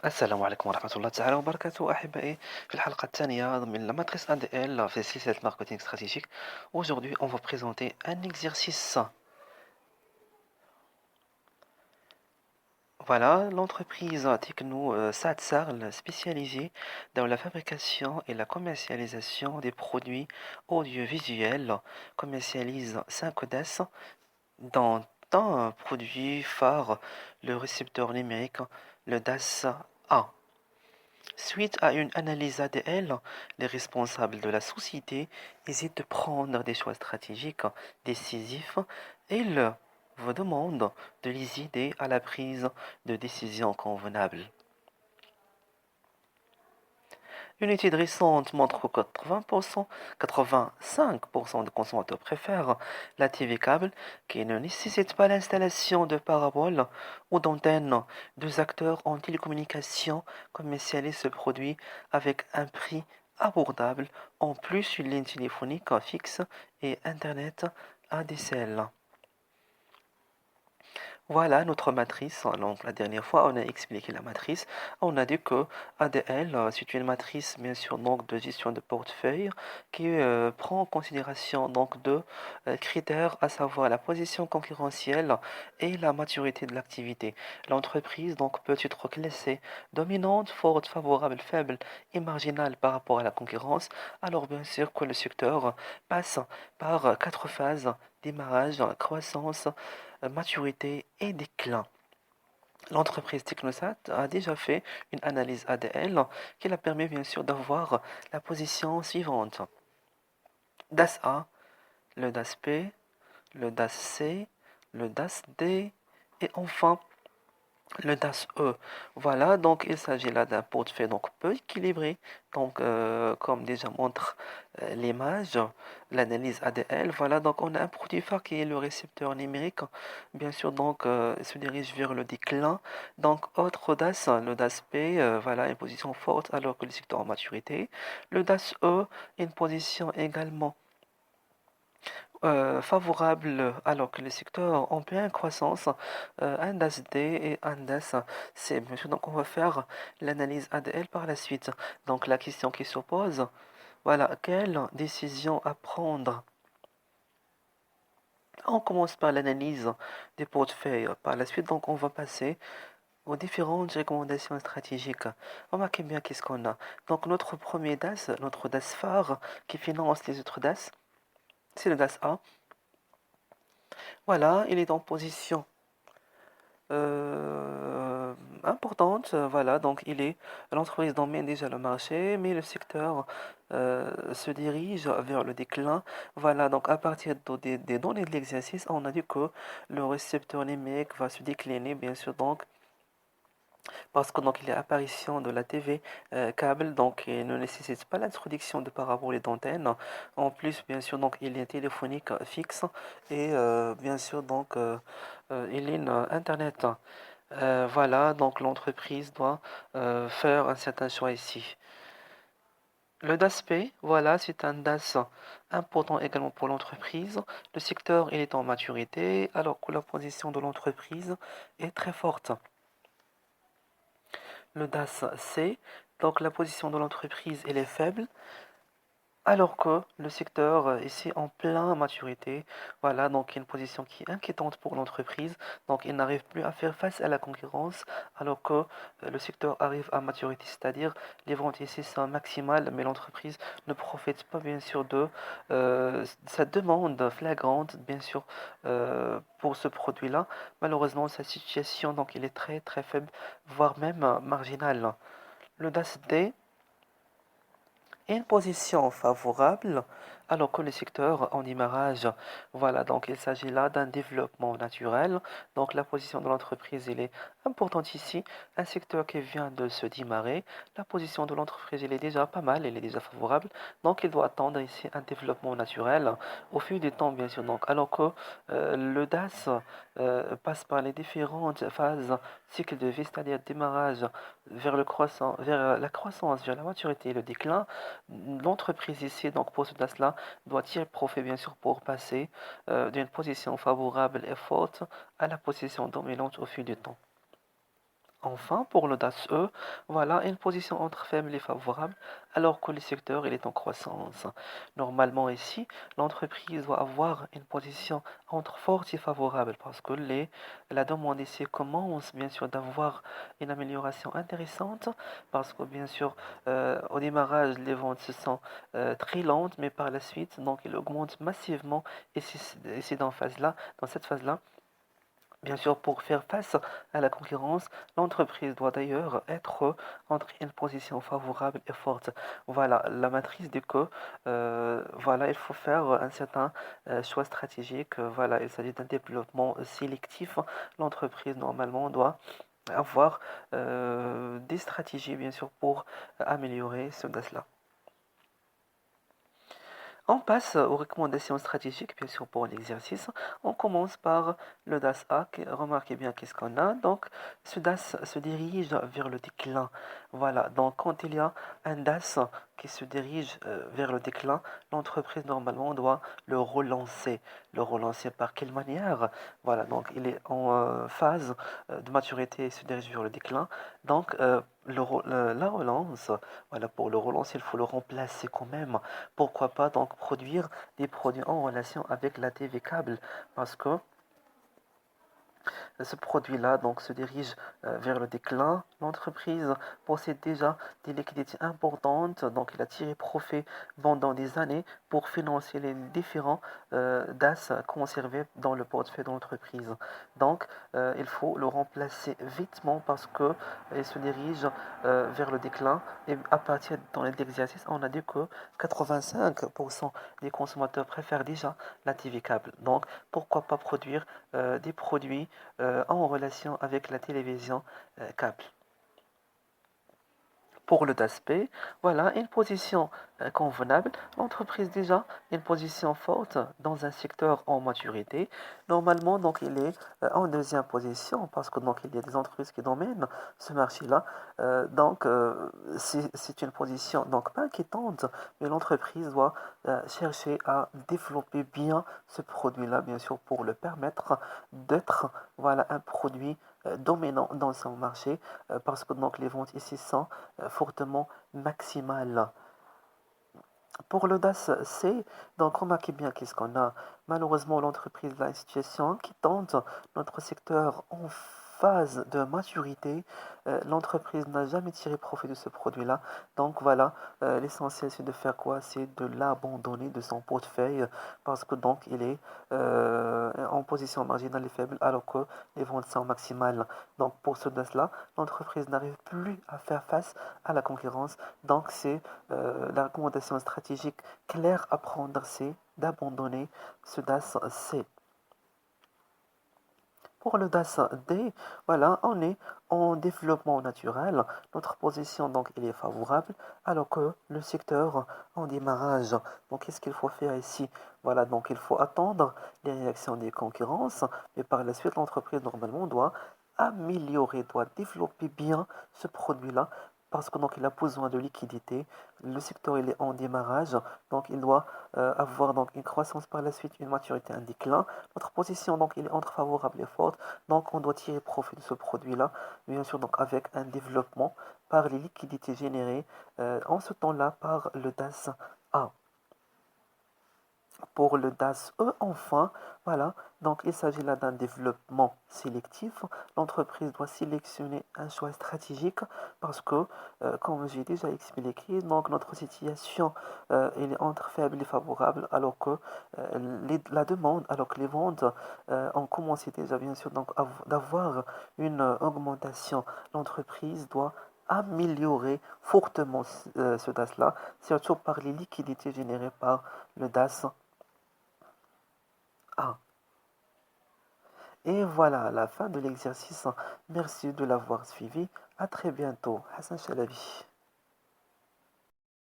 السلام عليكم ورحمة الله تعالى وبركاته أحبائي. في الحلقة الثانية من la matrice ADL في سلسلة marketing stratégique. Aujourd'hui, on va présenter un exercice. Voilà, l'entreprise Techno Satsarl, spécialisée dans la fabrication et la commercialisation des produits audiovisuels, commercialise 5DS dont un produit phare, le récepteur numérique, le DAS-A. Suite à une analyse ADL, les responsables de la société hésitent de prendre des choix stratégiques décisifs et ils vous demandent de les aider à la prise de décisions convenables. Une étude récente montre que 80%, 85% des consommateurs préfèrent la TV câble qui ne nécessite pas l'installation de paraboles ou d'antennes. Deux acteurs en télécommunication commercialisent ce produit avec un prix abordable, en plus une ligne téléphonique fixe et Internet ADSL. Voilà notre matrice. Donc, la dernière fois, on a expliqué la matrice. On a dit que ADL, c'est une matrice, bien sûr, donc, de gestion de portefeuille qui prend en considération donc, deux critères, à savoir la position concurrentielle et la maturité de l'activité. L'entreprise donc, peut être classée dominante, forte, favorable, faible et marginale par rapport à la concurrence. Alors, bien sûr, que le secteur passe par quatre phases: démarrage, croissance, maturité et déclin. L'entreprise Technosat a déjà fait une analyse ADL qui la permet bien sûr d'avoir la position suivante: DAS A, le DAS P, le DAS C, le DAS D et enfin le DAS E. Voilà, donc il s'agit là d'un portefeuille donc peu équilibré. Donc, comme déjà montre l'image, l'analyse ADL, voilà, donc on a un produit phare qui est le récepteur numérique. Bien sûr, donc, se dirige vers le déclin. Donc, autre DAS, le DAS P, voilà, une position forte alors que le secteur en maturité. Le DAS E, une position également favorable alors que les secteurs en pleine croissance, un DAS D et un DAS C. Bien sûr, donc on va faire l'analyse ADL par la suite. Donc la question qui se pose, voilà, quelle décision à prendre? On commence par l'analyse des portefeuilles. Par la suite, donc on va passer aux différentes recommandations stratégiques. Remarquez bien qu'est-ce qu'on a. Donc notre premier DAS, notre DAS phare qui finance les autres DAS, c'est le DAS A. Voilà, il est en position euh, importante. Voilà, donc l'entreprise domine déjà le marché, mais le secteur se dirige vers le déclin. Voilà, donc à partir des données de l'exercice, on a dit que le récepteur numérique va se décliner, bien sûr, donc parce que donc il y a apparition de la TV câble, donc il ne nécessite pas l'introduction de paraboles et d'antennes. En plus, bien sûr, donc il est téléphonique fixe et bien sûr donc il est Internet. Voilà, donc l'entreprise doit faire un certain choix ici. Le DAS P, voilà, c'est un DAS important également pour l'entreprise. Le secteur, il est en maturité, alors que la position de l'entreprise est très forte. Le DAS C, donc la position de l'entreprise, elle est faible. Alors que le secteur ici en plein maturité, voilà, donc il y a une position qui est inquiétante pour l'entreprise. Donc il n'arrive plus à faire face à la concurrence, alors que le secteur arrive à maturité, c'est-à-dire les ventes ici sont maximales, mais l'entreprise ne profite pas bien sûr de sa demande flagrante, bien sûr, pour ce produit-là. Malheureusement, sa situation donc il est très très faible, voire même marginale. Le DAS D une position favorable alors que le secteur en démarrage. Voilà, donc il s'agit là d'un développement naturel. Donc la position de l'entreprise, elle est importante ici. Un secteur qui vient de se démarrer, la position de l'entreprise, elle est déjà pas mal, elle est déjà favorable. Donc il doit attendre ici un développement naturel au fil du temps, bien sûr. Donc, alors que le DAS passe par les différentes phases cycle de vie, c'est-à-dire démarrage vers la croissance, vers la maturité et le déclin. L'entreprise ici, donc pour ce DAS-là, doit tirer profit bien sûr pour passer d'une position favorable et forte à la position dominante au fil du temps. Enfin, pour le DAS E, voilà une position entre faible et favorable, alors que le secteur il est en croissance. Normalement ici, l'entreprise doit avoir une position entre forte et favorable parce que la demande ici commence bien sûr d'avoir une amélioration intéressante parce que bien sûr au démarrage les ventes se sont très lentes, mais par la suite donc il augmente massivement et c'est dans cette phase-là. Bien sûr, pour faire face à la concurrence, l'entreprise doit d'ailleurs être entre une position favorable et forte. Voilà, la matrice du que, voilà, il faut faire un certain choix stratégique. Voilà, il s'agit d'un développement sélectif. L'entreprise, normalement, doit avoir des stratégies, bien sûr, pour améliorer ce DAS-là. On passe aux recommandations stratégiques, bien sûr, pour l'exercice. On commence par le DAS A. Remarquez bien qu'est-ce qu'on a. Donc, ce DAS se dirige vers le déclin. Voilà, donc quand il y a un DAS qui se dirige vers le déclin, l'entreprise normalement doit le relancer. Le relancer par quelle manière? Voilà, donc il est en phase de maturité et se dirige vers le déclin. Donc, la relance, voilà, pour le relancer, il faut le remplacer quand même. Pourquoi pas donc produire des produits en relation avec la TV câble parce que ce produit-là donc se dirige vers le déclin. L'entreprise possède déjà des liquidités importantes, donc il a tiré profit pendant des années pour financer les différents DAS conservés dans le portefeuille de l'entreprise. Donc il faut le remplacer vitement parce que il se dirige vers le déclin et à partir dans l'exercice, on a dit que 85% des consommateurs préfèrent déjà la TV câble. Donc pourquoi pas produire des produits en relation avec la télévision câble. Pour le DASP, voilà une position convenable. L'entreprise déjà une position forte dans un secteur en maturité. Normalement, donc il est en deuxième position parce que donc il y a des entreprises qui dominent ce marché-là. C'est une position donc pas inquiétante, mais l'entreprise doit chercher à développer bien ce produit-là, bien sûr, pour le permettre d'être voilà un produit dominant dans son marché parce que donc les ventes ici sont fortement maximales. Pour l'audace C, donc remarquez bien qu'est-ce qu'on a. Malheureusement, l'entreprise a une situation inquiétante. Notre secteur en phase de maturité, l'entreprise n'a jamais tiré profit de ce produit-là. Donc voilà, l'essentiel c'est de faire quoi? C'est de l'abandonner de son portefeuille parce que donc il est en position marginale et faible alors que les ventes sont maximales. Donc pour ce DAS-là, l'entreprise n'arrive plus à faire face à la concurrence. Donc c'est la recommandation stratégique claire à prendre, c'est d'abandonner ce DAS C. Pour le DAS D, voilà, on est en développement naturel. Notre position, donc, elle est favorable, alors que le secteur en démarrage. Donc, qu'est-ce qu'il faut faire ici? Voilà, donc, il faut attendre les réactions des concurrences, mais par la suite, l'entreprise, normalement, doit améliorer, doit développer bien ce produit-là parce que donc il a besoin de liquidité. Le secteur il est en démarrage, donc il doit avoir donc une croissance par la suite, une maturité, un déclin. Notre position donc il est entre favorable et forte, donc on doit tirer profit de ce produit-là, bien sûr donc avec un développement par les liquidités générées en ce temps-là par le DAS A. Pour le DAS E, enfin, voilà, donc il s'agit là d'un développement sélectif. L'entreprise doit sélectionner un choix stratégique parce que, comme j'ai déjà expliqué, donc notre situation elle est entre faible et favorable alors que la demande, alors que les ventes ont commencé déjà bien sûr donc d'avoir une augmentation. L'entreprise doit améliorer fortement ce DAS-là, surtout par les liquidités générées par le DAS. Ah, et voilà la fin de l'exercice. Merci de l'avoir suivi. À très bientôt. Hassan Chalabi.